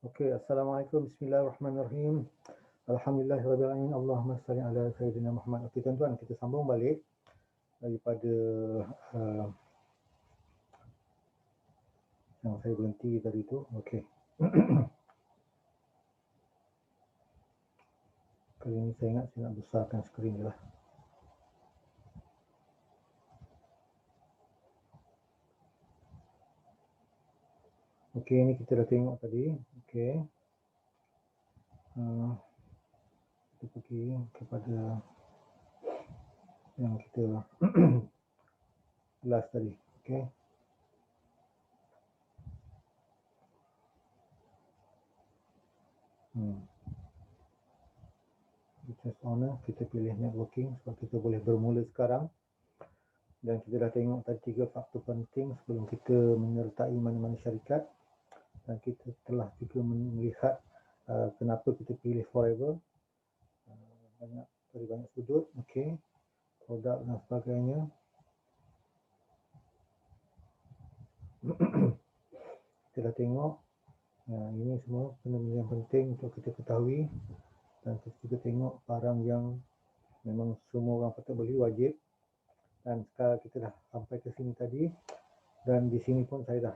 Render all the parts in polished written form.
Okey, Assalamualaikum, Bismillahirrahmanirrahim. Alhamdulillahirabbil alamin. Allahumma salli ala sayyidina Muhammad. Okey tuan-tuan, kita sambung balik daripada uh, yang saya berhenti tadi tu. Okey. Kali ini saya ingat saya nak besarkan skrin je lah. Okey, ni kita dah tengok tadi. Okey. Kita pergi kepada yang kita last tadi. Okey. Business owner, kita pilih networking sebab kita boleh bermula sekarang. Dan kita dah tengok tadi 3 faktor penting sebelum kita menyertai mana-mana syarikat. Dan kita telah juga melihat kenapa kita pilih Forever. Dari banyak sudut. Okey. Produk dan sebagainya. Kita dah tengok. Ini semua benda-benda yang penting untuk kita ketahui. Dan kita juga tengok barang yang memang semua orang patut beli, wajib. Dan sekarang kita dah sampai ke sini tadi. Dan di sini pun saya dah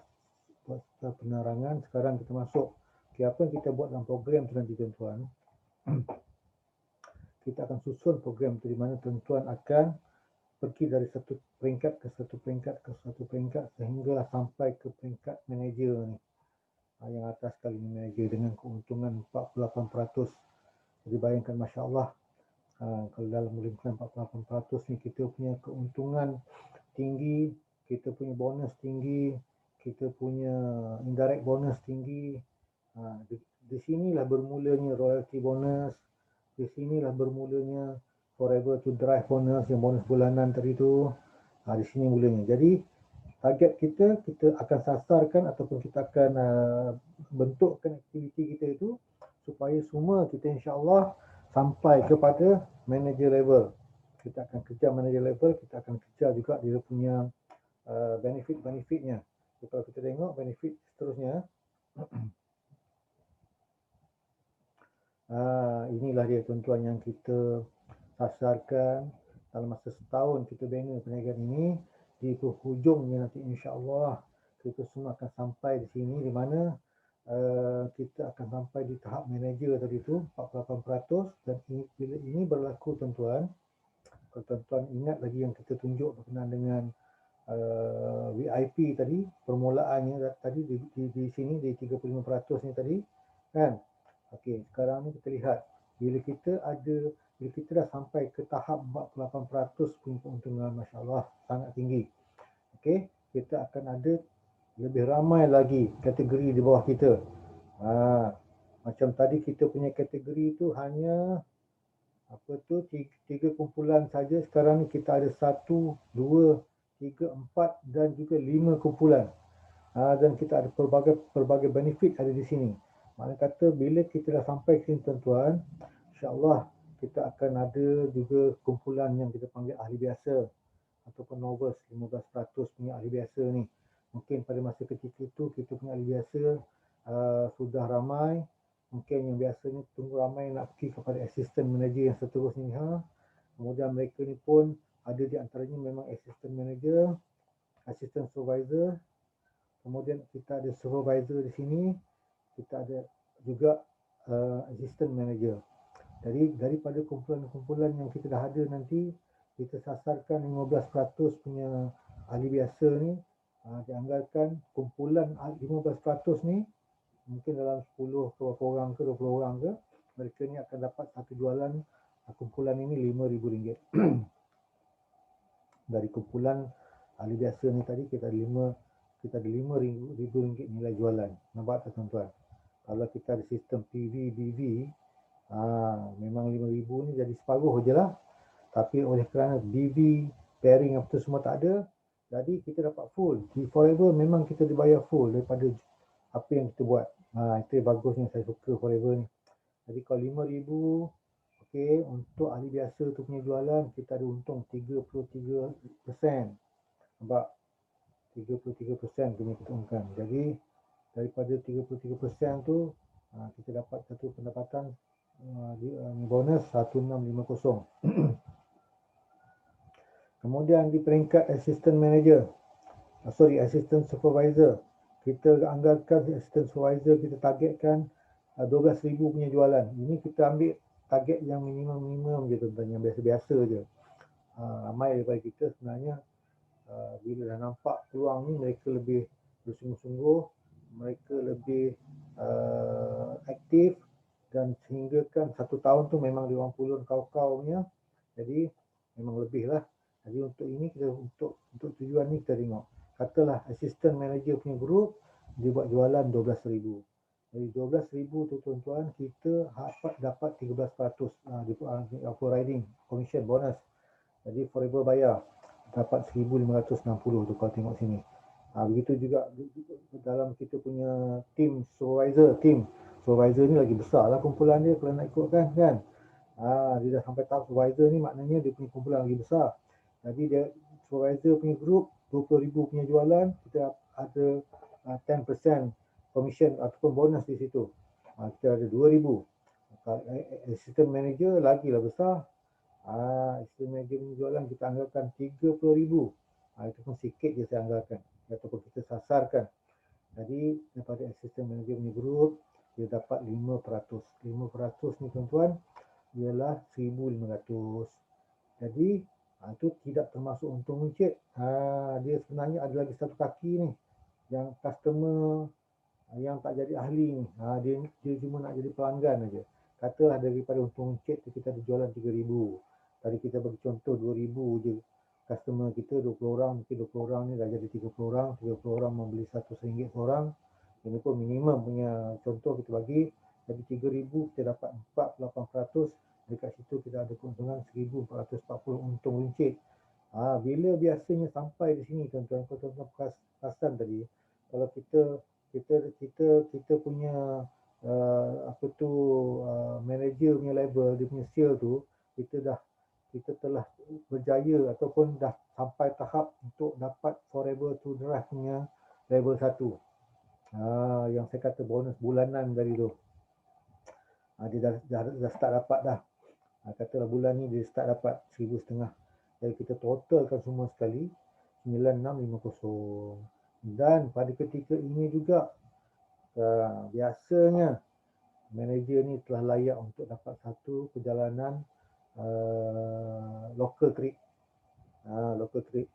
buat penerangan. Sekarang kita masuk. Okay, apa yang kita buat dalam program tu nanti tuan-tuan. Kita akan susun program tu di mana tuan-tuan akan pergi dari satu peringkat ke satu peringkat ke satu peringkat sehinggalah sampai ke peringkat manager ni. Yang atas kali ni manager dengan keuntungan 48%. Jadi bayangkan Masya Allah. Kalau dalam lingkungan 48% ni kita punya keuntungan tinggi, kita punya bonus tinggi, kita punya indirect bonus tinggi. Di sinilah bermulanya royalty bonus, di sinilah bermulanya Forever to Drive bonus, yang bonus bulanan tadi tu. Di sini mulanya. Jadi target kita akan sasarkan ataupun kita akan bentukkan aktiviti kita itu supaya semua kita insya-Allah sampai kepada manager level. Kita akan kejar manager level, kita akan kejar juga dia punya benefit-benefitnya. Kalau kita tengok benefit seterusnya, inilah dia tuan-tuan yang kita sasarkan dalam masa setahun kita bina perniagaan ini. Di hujungnya nanti insya-Allah kita semua akan sampai di sini di mana kita akan sampai di tahap manager tadi tu 48%. Dan bila ini berlaku tuan-tuan, kalau tuan-tuan ingat lagi yang kita tunjuk berkenaan dengan VIP tadi, permulaannya tadi di sini di 35% ni tadi kan. Okey, sekarang ni kita lihat bila kita dah sampai ke tahap 48% punya keuntungan, masya-Allah sangat tinggi. Okey, kita akan ada lebih ramai lagi kategori di bawah kita. Macam tadi kita punya kategori tu hanya tiga kumpulan saja. Sekarang ni kita ada 1, 2, 3, 4 dan juga 5 kumpulan. Dan kita ada pelbagai benefit ada di sini. Maknanya kata bila kita dah sampai ke sini tuan-tuan, insya-Allah kita akan ada juga kumpulan yang kita panggil ahli biasa ataupun novice, 15% punya ahli biasa ni. Mungkin pada masa ketika itu kita punya ahli biasa sudah ramai. Mungkin yang biasanya tunggu ramai nak pergi kepada assistant manager yang seterusnya. Kemudian mereka ni pun ada di antaranya memang assistant manager, assistant supervisor. Kemudian kita ada supervisor di sini. Kita ada juga assistant manager. Jadi daripada kumpulan-kumpulan yang kita dah ada nanti, kita sasarkan 15% punya ahli biasa ni. Dianggarkan kumpulan 15% ni mungkin dalam 10 ke berapa orang ke 20 orang ke, mereka ni akan dapat satu jualan kumpulan ini RM5,000. Dari kumpulan ahli biasa ni tadi kita ada RM5,000 nilai jualan. Nampak tak tuan-tuan? Kalau kita ada sistem PV, BV, memang RM5,000 ni jadi separuh je lah. Tapi oleh kerana BV, pairing apa tu semua tak ada, jadi kita dapat full. Di Forever memang kita dibayar full daripada apa yang kita buat. Itu yang bagusnya, saya suka Forever ni. Jadi kalau RM5,000, okey, untuk ahli biasa tu punya jualan, kita ada untung 33%. Nampak? 33% punya kita untung. Jadi daripada 33% tu, kita dapat satu pendapatan bonus 1650. Kemudian di peringkat assistant manager, assistant supervisor, kita anggarkan assistant supervisor, kita targetkan 12,000 punya jualan. Ini kita ambil target yang minimum je tuan-tuan, yang biasa-biasa je. Ramai daripada kita sebenarnya bila dah nampak peluang ni, mereka lebih bersungguh-sungguh, mereka lebih aktif, dan sehingga kan 1 tahun tu memang 50 kau-kau punya, jadi memang lebih lah. Jadi untuk ini kita untuk tujuan ni kita tengok, katalah assistant manager punya group dia buat jualan 12,000. Jadi 12,000 tu tuan-tuan, kita dapat 13% riding commission bonus. Jadi forever bayar dapat 1,560 tu kalau tengok sini. Begitu juga dalam kita punya team supervisor ni lagi besar lah kumpulan dia kalau nak ikutkan kan. Dia dah sampai tahap supervisor ni, maknanya dia punya kumpulan lagi besar. Jadi dia supervisor punya group 20,000 punya jualan, kita ada 10% commission ataupun bonus di situ. Kita ada 2,000. Assistant manager lagi lah besar. Assistant manager punya jualan kita anggarkan 30,000. Itu pun sikit je saya anggarkan ataupun kita sasarkan. Jadi daripada assistant manager punya group dia dapat 5%. 5% ni tuan-tuan ialah 1,500. Jadi itu tidak termasuk untung runcit. Dia sebenarnya ada lagi satu kaki ni, yang customer yang tak jadi ahli ni. Dia cuma nak jadi pelanggan aja. Katalah daripada untung runcit tu kita ada jualan 3,000. Tadi kita bagi contoh 2,000 je. Customer kita 20 orang, mungkin 20 orang ni dah jadi 30 orang, 30 orang membeli RM100 seorang. Ini pun minimum punya contoh kita bagi. Jadi 3,000 kita dapat 48%. Dekat situ kita ada keuntungan 1,440 untung runcit. Bila biasanya sampai di sini tuan-tuan, tuan-tuan perasan tadi, kalau kita punya manager punya level, dia punya sale tu, kita telah berjaya ataupun dah sampai tahap untuk dapat forever to drive punya level 1. Yang saya kata bonus bulanan tadi tu. Dia dah start dapat dah. Katalah bulan ni dia start dapat 1,500. Jadi kita totalkan semua sekali 9650. Dan pada ketika ini juga biasanya manager ni telah layak untuk dapat satu perjalanan local trip. Local trip.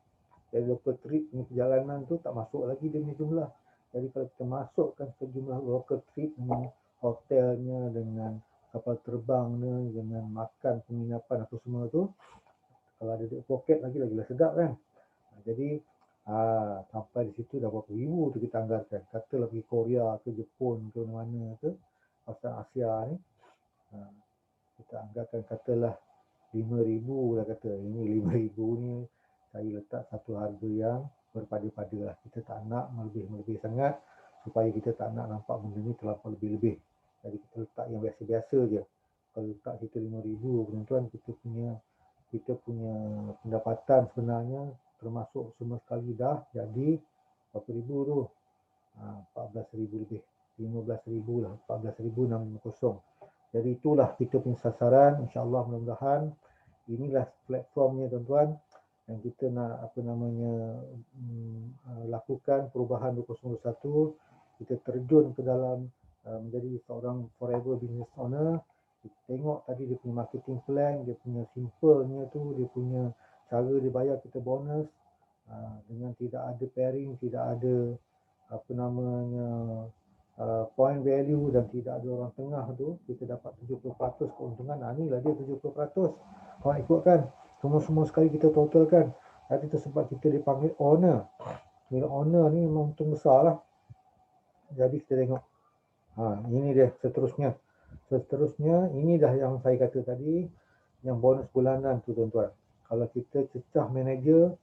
Jadi local trip ni perjalanan tu tak masuk lagi dia punya jumlah. Jadi kalau kita masukkan sejumlah local trip dengan hotelnya, dengan kapal terbangnya, dengan makan penginapan apa semua tu, kalau ada duit poket lagi sedap kan. Jadi sampai di situ dah berapa ribu tu kita anggarkan. Katalah pergi Korea ke Jepun ke mana ke kawasan Asia ni, kita anggarkan katalah 5,000 lah kata. Ini 5,000 ni saya letak satu harga yang berpada-pada lah. Kita tak nak melebih-melebih sangat supaya kita tak nak nampak benda ni terlampau lebih-lebih. Jadi kita letak yang biasa-biasa je. Kalau letak kita 5,000 tuan-tuan, kita punya pendapatan sebenarnya termasuk semua sekali dah jadi berapa ribu tu, 14,000 lebih, 15,000 lah, 14,650. Jadi itulah kita punya sasaran. InsyaAllah mudah-mudahan inilah platformnya tuan-tuan yang kita nak lakukan perubahan 2021. Kita terjun ke dalam menjadi seorang forever business owner. Kita tengok tadi dia punya marketing plan, dia punya simplenya tu, dia punya cara dia bayar kita bonus dengan tidak ada pairing, tidak ada point value dan tidak ada orang tengah tu, kita dapat 70% keuntungan. Inilah dia 70%. Kalau ikutkan semua sekali kita totalkan, tadi tu sebab kita dipanggil owner. Bila owner ni memang untung besar lah. Jadi kita tengok ini dia seterusnya ini dah yang saya kata tadi, yang bonus bulanan tu tuan-tuan. Kalau kita cecah manager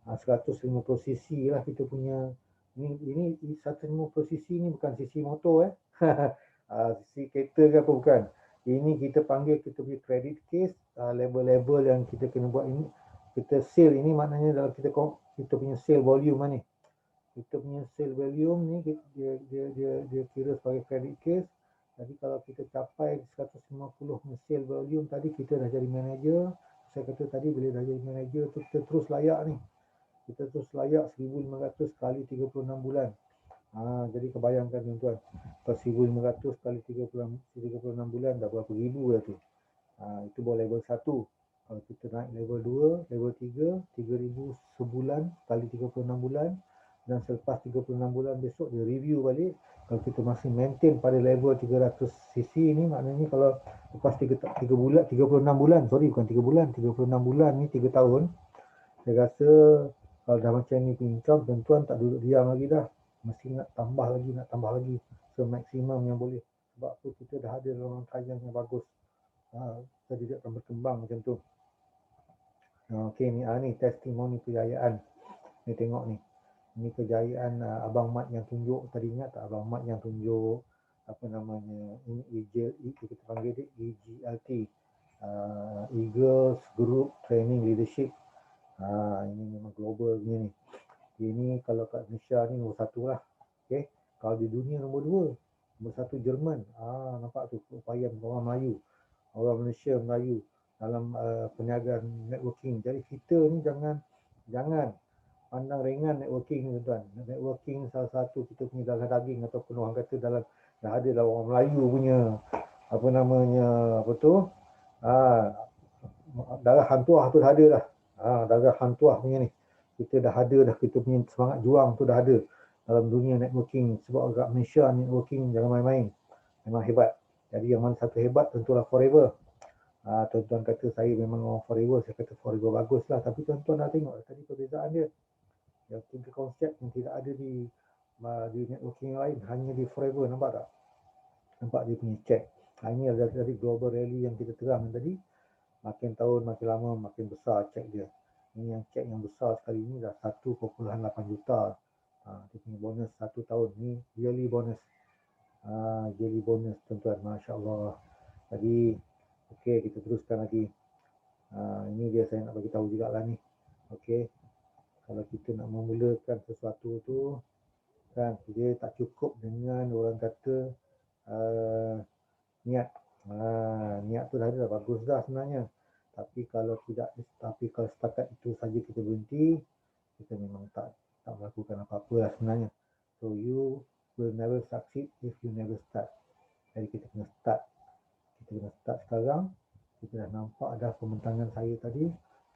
150 cc lah kita punya. Ini 150 cc ni bukan cc motor cc kereta ke apa, bukan. Ini kita panggil kita punya credit case, level-level yang kita kena buat ini. Kita sale ini maknanya dalam kita punya sale volume ni. Kita punya sale volume ni dia kira sebagai credit case. Jadi kalau kita capai 150 sale volume tadi, kita dah jadi manager. Saya kata tadi bila dah jadi manager tu kita terus layak ni. Kita terus layak 1,500 kali 36 bulan. Jadi kebayangkan tuan-tuan, kalau 1,500 kali 36 bulan dah berapa ribu dah tu. Itu baru level 1. Kalau kita naik level 2, level 3, 3,000 sebulan kali 36 bulan, dan selepas 36 bulan besok dia review balik. Kalau kita masih maintain pada level 300 cc ni, maknanya kalau lepas 3 bulan, 36 bulan, sorry bukan 3 bulan, 36 bulan ni 3 tahun, saya rasa kalau dah macam ni income, tuan-tuan tak duduk diam lagi dah. Mesti nak tambah lagi semaksimum yang boleh. Sebab tu kita dah ada dalam rangkaian yang bagus. Kita tidak akan berkembang macam tu. Okey ni, ni testimoni kejayaan. Ni tengok ni. Ini kejayaan Abang Mat yang tunjuk. Tadi ingat tak Abang Mat yang tunjuk apa namanya, ini kita panggil dia EGLT, Eagles Group Training Leadership. Ini memang global punya ni. Ini kalau kat Malaysia ni nombor 1 lah. Okay. Kalau di dunia nombor 2, nombor 1 Jerman. Nampak tu upaya orang Melayu, orang Malaysia Melayu dalam perniagaan networking. Jadi kita ni jangan pandang ringan networking ni tuan. Networking salah satu kita punya darah daging, ataupun orang kata dalam dah ada lah orang Melayu punya apa namanya, apa tu, darah hantuah tu dah ada dah. Darah hantuah punya ni kita dah ada dah, kita punya semangat juang tu dah ada dalam dunia networking. Sebab agak Malaysia networking jangan main-main, memang hebat. Jadi yang mana satu hebat tentulah Forever. Tuan-tuan kata saya memang orang Forever, saya kata Forever bagus lah, tapi tuan-tuan dah tengok tadi perbezaan dia. Yang 3 konsep yang tidak ada di networking yang lain, hanya di Forever. Nampak tak? Nampak dia punya check. Ini adalah dari global rally yang kita terang tadi. Makin tahun makin lama makin besar check dia. Ini yang check yang besar sekali ni dah 1.8 juta. Dia punya bonus 1 tahun ni, yearly bonus. Yearly bonus tuan-tuan, Masya Allah. Jadi okey, kita teruskan lagi. Ini dia saya nak bagi tahu juga lah ni. Okey, kalau kita nak memulakan sesuatu tu kan, dia tak cukup dengan orang kata niat. Niat tu dah ada, bagus dah sebenarnya. Tapi kalau setakat itu saja kita berhenti, kita memang tak melakukan apa-apa lah sebenarnya. So you will never succeed if you never start. Jadi kita kena start. Kita kena start sekarang. Kita dah nampak dah pembentangan saya tadi.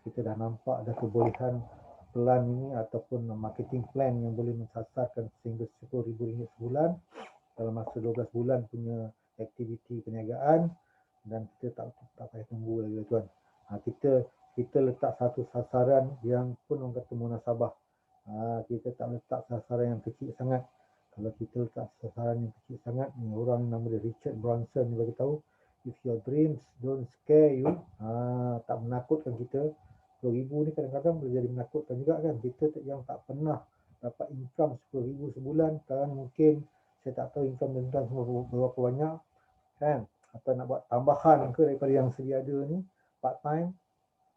Kita dah nampak dah kebolehan plan ini ataupun marketing plan yang boleh mensasarkan sehingga RM10,000 sebulan dalam masa 12 bulan punya aktiviti perniagaan. Dan kita tak payah tunggu lagi tuan. Kita letak satu sasaran yang pun orang kata munasabah. Kita tak letak sasaran yang kecil sangat. Kalau kita letak sasaran yang kecil sangat, ni orang nama dia Richard Branson dia bagi tahu, if your dreams don't scare you, tak menakutkan kita, 10,000 ni kadang-kadang boleh jadi menakutkan juga kan. Kita yang tak pernah dapat income 10,000 sebulan, kan mungkin saya tak tahu income tuan-tuan semua berapa banyak kan, atau nak buat tambahan ke daripada yang sedia ada ni, part time.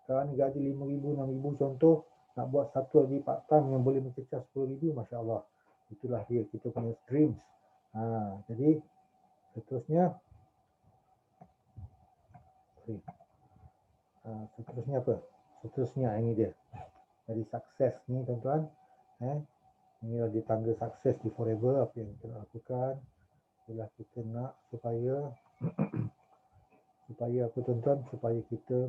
Sekarang ni gaji 5,000, 6,000 contoh, nak buat satu lagi part time yang boleh mencecah 10,000, Masya Allah. Itulah dia kita punya dreams. Jadi seterusnya apa? Seterusnya ini dia. Jadi sukses ni tuan-tuan, inilah di tangga sukses di Forever. Apa yang kita lakukan ialah kita nak supaya apa tuan-tuan, supaya kita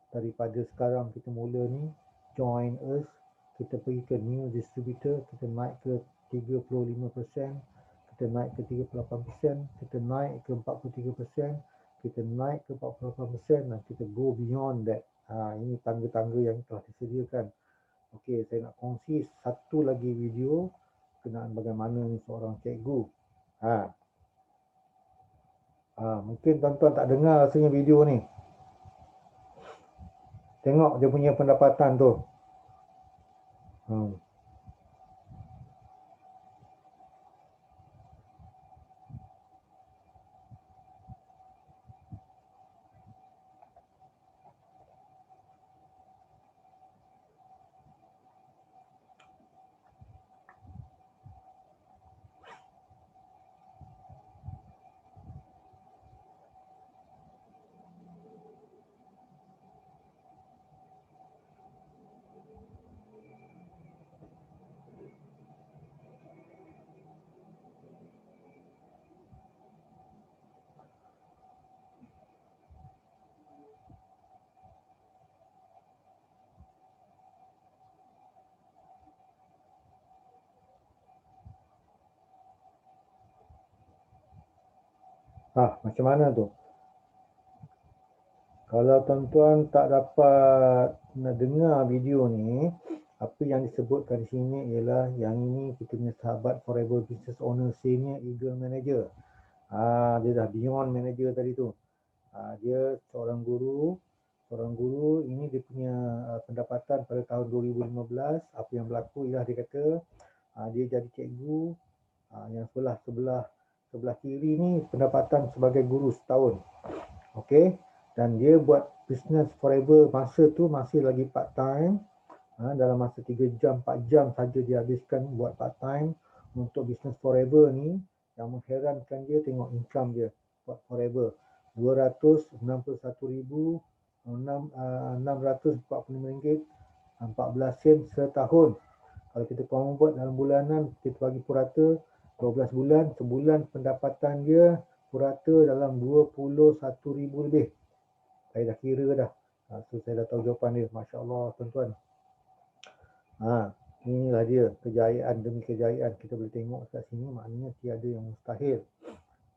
daripada sekarang kita mula ni, join us, kita pergi ke new distributor, kita naik ke 35%, kita naik ke 38%, kita naik ke 43%, kita naik ke 48%, dan kita go beyond that. Ini tangga-tangga yang telah disediakan. Okey, saya nak kongsi satu lagi video berkenaan bagaimana ni seorang cikgu. Mungkin tuan-tuan tak dengar rasanya video ni. Tengok dia punya pendapatan tu. Macam mana tu? Kalau tuan-tuan tak dapat nak dengar video ni, apa yang disebutkan di sini ialah yang ini kita punya sahabat Forever Business Owner Senior Eagle Manager. Dia dah beyond manager tadi tu. Dia seorang guru. Seorang guru ini dia punya pendapatan pada tahun 2015. Apa yang berlaku ialah dia kata dia jadi cikgu. Yang sebelah kiri ni pendapatan sebagai guru setahun. Okey. Dan dia buat business forever masa tu masih lagi part time. Dalam masa 3 jam, 4 jam saja dia habiskan buat part time untuk business forever ni. Yang mengherankan dia tengok income dia buat forever. RM265,645 14 sen setahun. Kalau kita convert dalam bulanan, kita bagi purata 12 bulan, sebulan pendapatan dia purata dalam 21,000 lebih. Saya dah kira dah. So saya dah tahu jawapan dia. Masya Allah tuan-tuan. Inilah dia kejayaan demi kejayaan. Kita boleh tengok kat sini, maknanya tiada yang mustahil.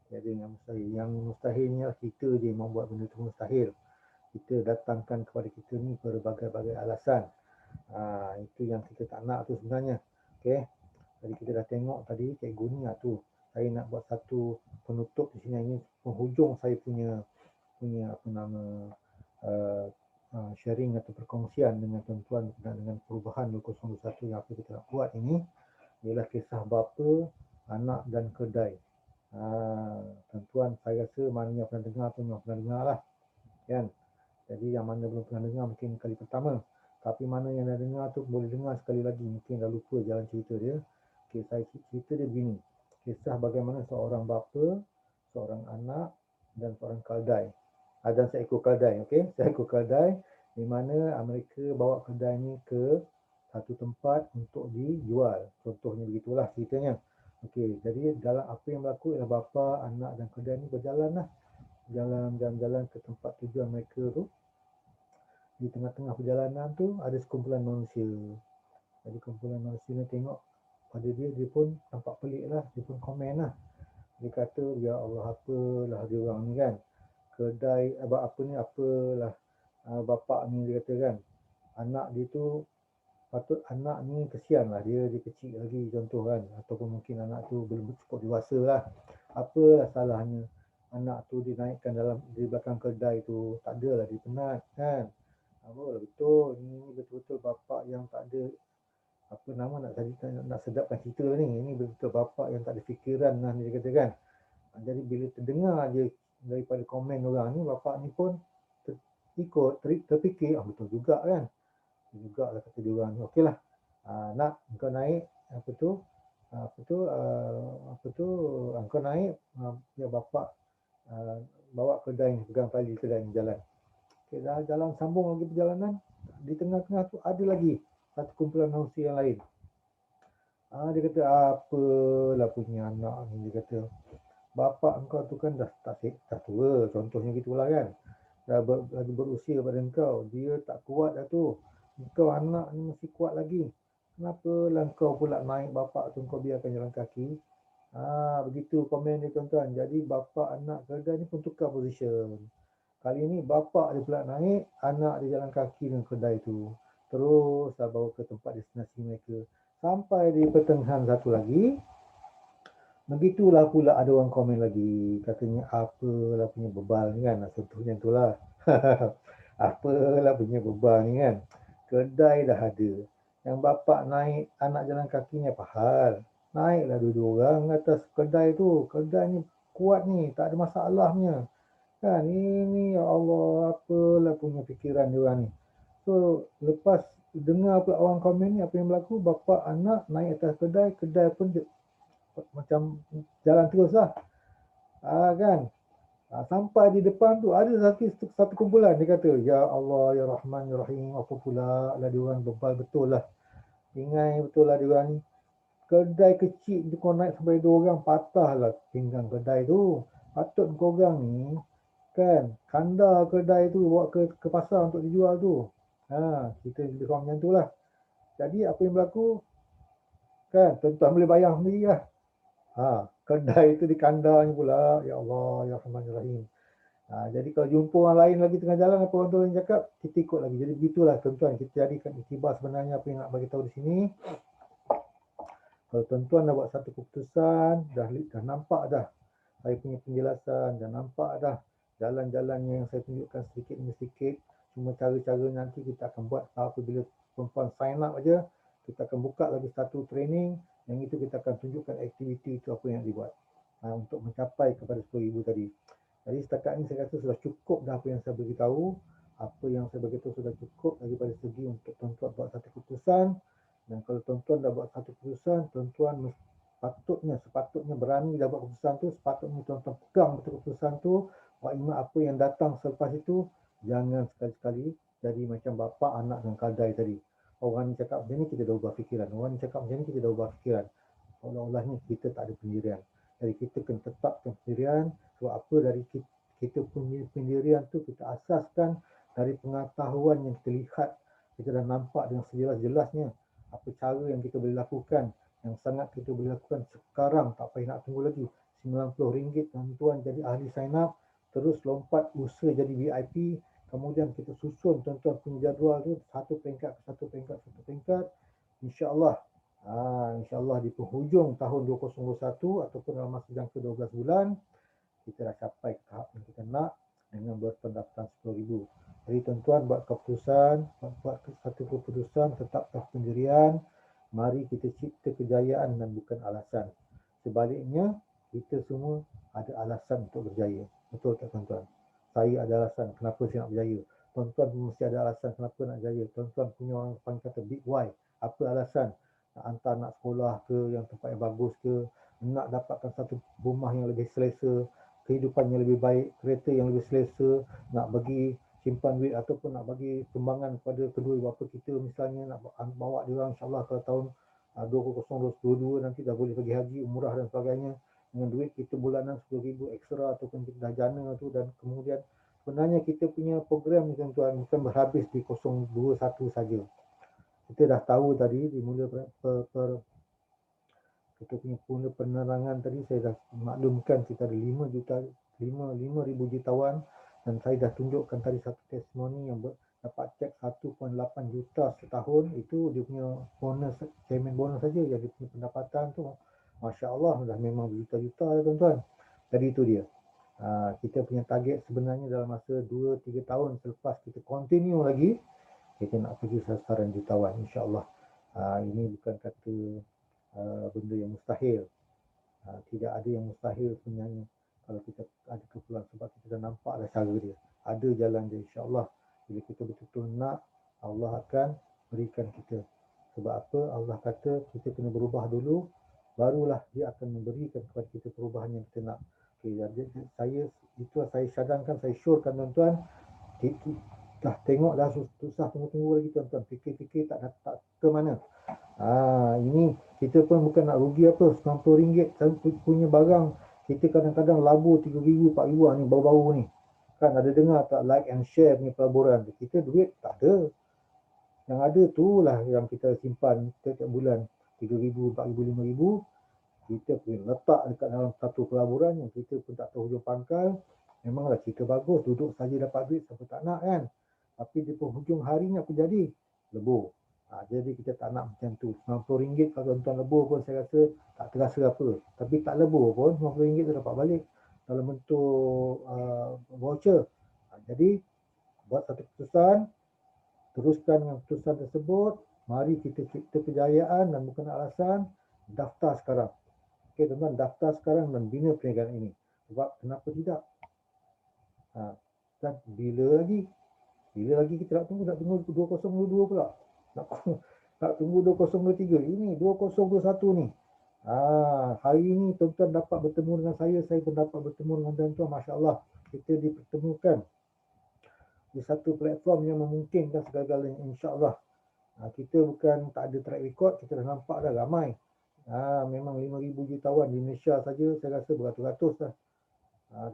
Tiada yang mustahil. Yang mustahilnya kita je yang membuat benda tu mustahil. Kita datangkan kepada kita ni berbagai-bagai alasan. Itu yang kita tak nak tu sebenarnya. Okay. Jadi kita dah tengok tadi cikgu ni tu. Saya nak buat satu penutup di sini. Ini penghujung saya punya apa nama sharing atau perkongsian dengan tuan-tuan dengan perubahan 2021 yang apa kita nak buat ini ialah kisah bapa, anak dan kedai. Tuan-tuan saya rasa mana yang pernah dengar tu memang pernah dengar lah kan. Jadi yang mana belum pernah dengar mungkin kali pertama, tapi mana yang dah dengar tu boleh dengar sekali lagi, mungkin dah lupa jalan cerita dia. Okay, saya cerita dia begini, kisah bagaimana seorang bapa, seorang anak dan seorang kedai. Ada seekor kedai, okey, seekor kedai di mana mereka bawa kedai ni ke satu tempat untuk dijual. Contohnya begitulah ceritanya. Okey, jadi dalam apa yang berlaku ialah bapa, anak dan kedai ni berjalan lah. Jalan-jalan ke tempat tujuan mereka tu. Di tengah-tengah perjalanan tu ada sekumpulan manusia. Jadi kumpulan manusia ni tengok pada dia, dia pun nampak pelik lah. Dia pun komen lah. Dia kata, ya Allah apalah dia orang ni kan. Kedai, apalah bapak ni dia kata kan. Anak dia tu, patut anak ni kesian lah. Dia kecil lagi contoh kan. Ataupun mungkin anak tu belum cukup dewasa lah. Apalah salahnya anak tu dinaikkan di belakang kedai tu. Tak adalah dia penat kan. Betul. Ini betul-betul bapak yang tak ada apa nama nak sedapkan cerita ni. Ini betul bapak yang tak ada fikiran lah dia kata kan. Jadi bila terdengar je daripada komen orang ni, bapak ni pun terfikir, betul juga kan. Juga lah kata dia orang ni. Okeylah. Nak kau naik kau naik ya bapak bawa kedai ni, pegang tali kedai ni jalan. Okay, jalan sambung lagi perjalanan. Di tengah-tengah tu ada lagi satu kumpulan manusia yang lain. Dia kata apalah punya anak ni, dia kata bapak engkau tu kan dah tua, contohnya gitulah kan. Dah lagi berusia pada engkau, dia tak kuat dah tu. Engkau anak ni masih kuat lagi. Kenapa lah engkau pula naik bapak tu, engkau biarkan jalan kaki. Begitu komen dia tuan-tuan. Jadi bapak anak kedai ni pun tukar position. Kali ni bapak dia pula naik, anak dia jalan kaki dengan kedai tu. Terus bawa ke tempat destinasi mereka. Sampai di pertengahan satu lagi, begitulah pula ada orang komen lagi. Katanya apalah punya bebal ni kan. Contohnya itulah. Apalah punya bebal ni kan. Kedai dah ada. Yang bapak naik, anak jalan kaki ni apa hal? Naiklah dua-dua orang atas kedai tu. Kedai ni kuat ni, tak ada masalahnya. Kan ini ya Allah, apalah punya fikiran dia orang ni. So lepas dengar pula orang komen ni, apa yang berlaku, bapa anak naik atas kedai, kedai pun macam jalan terus lah. Kan. Sampai di depan tu ada satu kumpulan, dia kata, ya Allah, ya Rahman, ya Rahim, apa pula lah dia orang, bebal betul lah. Ingai betul lah dia orang ni. Kedai kecil tu kau naik sampai 2 orang, patah lah pinggang kedai tu. Patut kau orang ni kan kandar kedai tu bawa ke pasar untuk dijual tu. Kita lebih kurang macam tu lah. Jadi apa yang berlaku kan tuan-tuan boleh bayang sendiri lah. kedai itu di kandang pula. Ya Allah, ya Rahmanirrahim. Jadi kalau jumpa orang lain lagi tengah jalan, apa orang tu yang cakap, kita ikut lagi. Jadi begitulah tuan-tuan, kita jadikan iktibar sebenarnya apa yang nak bagi tahu di sini. Kalau tuan-tuan dah buat satu keputusan, dah nampak dah saya punya penjelasan, dah nampak dah jalan-jalannya yang saya tunjukkan sedikit demi sedikit. Cuma cara-cara nanti kita akan buat apabila perempuan sign up aja, kita akan buka lagi satu training, yang itu kita akan tunjukkan aktiviti itu apa yang dibuat untuk mencapai kepada 10,000 tadi. Jadi setakat ini saya rasa sudah cukup dah apa yang saya beritahu. Apa yang saya beritahu sudah cukup daripada segi untuk tuan-tuan buat satu keputusan. Dan kalau tuan-tuan dah buat satu keputusan, tuan-tuan sepatutnya berani dah buat keputusan tu, sepatutnya tuan-tuan pegang betul keputusan tu. Maknanya apa yang datang selepas itu, jangan sekali-sekali jadi macam bapa, anak dan kadai tadi. Orang ni cakap macam ni, kita dah ubah fikiran. Orang ni cakap macam ni, kita dah ubah fikiran. Seolah-olahnya kita tak ada pendirian. Jadi kita kena tetapkan pendirian. Sebab apa dari kita punya pendirian tu kita asaskan dari pengetahuan yang kita lihat. Kita dah nampak dengan sejelas-jelasnya apa cara yang kita boleh lakukan, yang sangat kita boleh lakukan sekarang, tak payah nak tunggu lagi. RM90 tuan-tuan jadi ahli sign up, terus lompat usaha jadi VIP, kemudian kita susun tuan-tuan punya jadual tu satu peringkat insya-Allah. InsyaAllah di penghujung tahun 2021 ataupun dalam masa jangka 12 bulan, kita dah capai tahap yang kita nak dengan berpendapatan 10,000. Jadi tuan-tuan buat keputusan, buat satu keputusan, tetapkan pendirian, mari kita cipta kejayaan dan bukan alasan. Sebaliknya, kita semua ada alasan untuk berjaya. Betul tak tuan-tuan? Saya ada alasan kenapa saya nak berjaya. Tuan-tuan mesti ada alasan kenapa nak berjaya. Tuan-tuan punya orang panggil kata big why. Apa alasan? Nak hantar anak sekolah ke, yang tempat yang bagus ke, nak dapatkan satu rumah yang lebih selesa, kehidupan yang lebih baik, kereta yang lebih selesa, nak bagi simpan duit ataupun nak bagi sumbangan kepada kedua bapa kita, misalnya nak bawa dia orang insyaAllah kalau tahun 2022 nanti dah boleh pergi haji, umrah dan sebagainya, dengan duit kita bulanan 10,000 ekstra ataupun kita dah jana tu. Dan kemudian sebenarnya kita punya program ni tuan-tuan bukan berhabis di 021 saja. Kita dah tahu tadi dimula kita punya mula penerangan tadi, saya dah maklumkan kita ada 5,000 jutawan, dan saya dah tunjukkan tadi satu testimoni yang dapat cek 1.8 juta setahun. Itu dia punya bonus, payment bonus saja, yang dia punya pendapatan tu Masya Allah dah memang berjuta-juta tuan-tuan. Jadi itu dia. Kita punya target sebenarnya dalam masa 2-3 tahun selepas kita continue lagi, kita nak pergi sasaran jutawan insya-Allah. Ini bukan kata benda yang mustahil. Tidak ada yang mustahil sebenarnya kalau kita ada keperluan, sebab kita dah nampak dah cara dia. Ada jalan dia insya-Allah. Bila kita betul-betul nak, Allah akan berikan kita. Sebab apa? Allah kata kita kena berubah dulu, barulah dia akan memberikan kepada kita perubahan yang kita nak. Okay, jadi saya cadangkan, saya syorkan tuan-tuan, dah tengok dah susah, tunggu lagi tuan-tuan, fikir-fikir tak ke mana. Ini kita pun bukan nak rugi apa, RM90 punya barang kita kadang-kadang labur 3,000, 4,000 ni baru-baru ni. Kan ada dengar tak like and share punya pelaburan, kita duit tak ada. Yang ada tu lah yang kita simpan setiap bulan 3,000, 4,000, 5,000. Kita pun letak dekat dalam satu pelaburan yang kita pun tak tahu hujung pangkal. Memanglah kita bagus, duduk saja dapat duit, siapa tak nak kan. Tapi di penghujung harinya apa jadi? Lebur. Jadi kita tak nak macam tu. RM90 kalau tuan-tuan lebur pun saya rasa tak terasa apa. Tapi tak lebur pun RM90 tu dapat balik dalam bentuk voucher. Jadi buat satu keputusan, teruskan dengan keputusan tersebut. Mari kita cipta kejayaan dan bukan alasan. Daftar sekarang. Okey tuan-tuan, daftar sekarang dan bina perniagaan ini. Sebab kenapa tidak? Dan bila lagi kita nak tunggu 2022 pula. Nak tunggu 2023. Ini 2021 ni. Hari ini tuan-tuan dapat bertemu dengan saya pun dapat bertemu dengan tuan-tuan. Masya Allah, kita dipertemukan di satu platform yang memungkinkan segala-galanya insya-Allah. Kita bukan tak ada track record, kita dah nampak dah ramai. Memang 5,000 jutawan di Malaysia saja saya rasa beratus-ratus dah.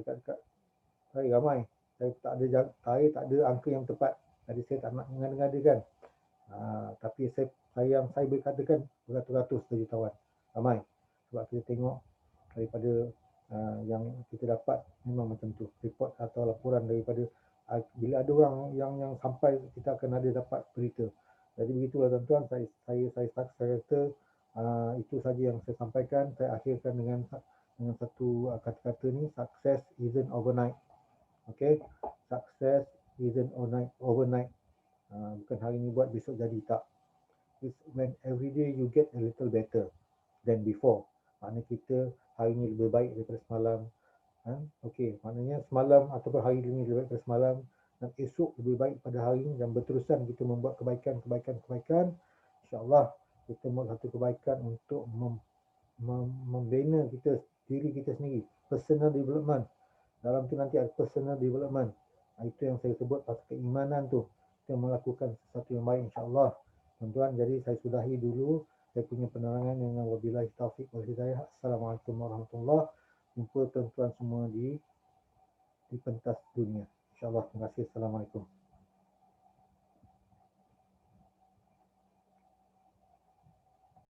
Dekat-dekat saya ramai. Saya tak ada angka yang tepat. Jadi saya tak nak mengada-ngadakan. Tapi saya boleh katakan beratus-ratus jutawan. Ramai. Sebab kita tengok daripada yang kita dapat memang macam tu, report atau laporan daripada bila ada orang yang sampai, kita akan ada dapat berita. Jadi begitulah tuan-tuan, saya kata itu saja yang saya sampaikan. Saya akhirkan dengan satu kata-kata ni, success isn't overnight. Okay, success isn't overnight. Bukan hari ni buat besok jadi, tak. It's when every day you get a little better than before. Maknanya kita hari ni lebih baik daripada semalam. Okey, maknanya semalam ataupun hari ini lebih baik daripada semalam, dan esok lebih baik pada hari ini, dan berterusan kita membuat kebaikan. InsyaAllah kita membuat satu kebaikan untuk membina diri kita sendiri. Personal development. Dalam tu nanti ada personal development. Itu yang saya sebut pasal keimanan tu. Kita melakukan sesuatu yang baik, insyaAllah. Tuan-tuan, jadi saya sudahi dulu saya punya penerangan dengan wabillahi taufiq wal hidayah. Assalamualaikum warahmatullahi wabarakatuh. Jumpa tuan-tuan semua di pentas dunia. InsyaAllah. Terima kasih. Assalamualaikum.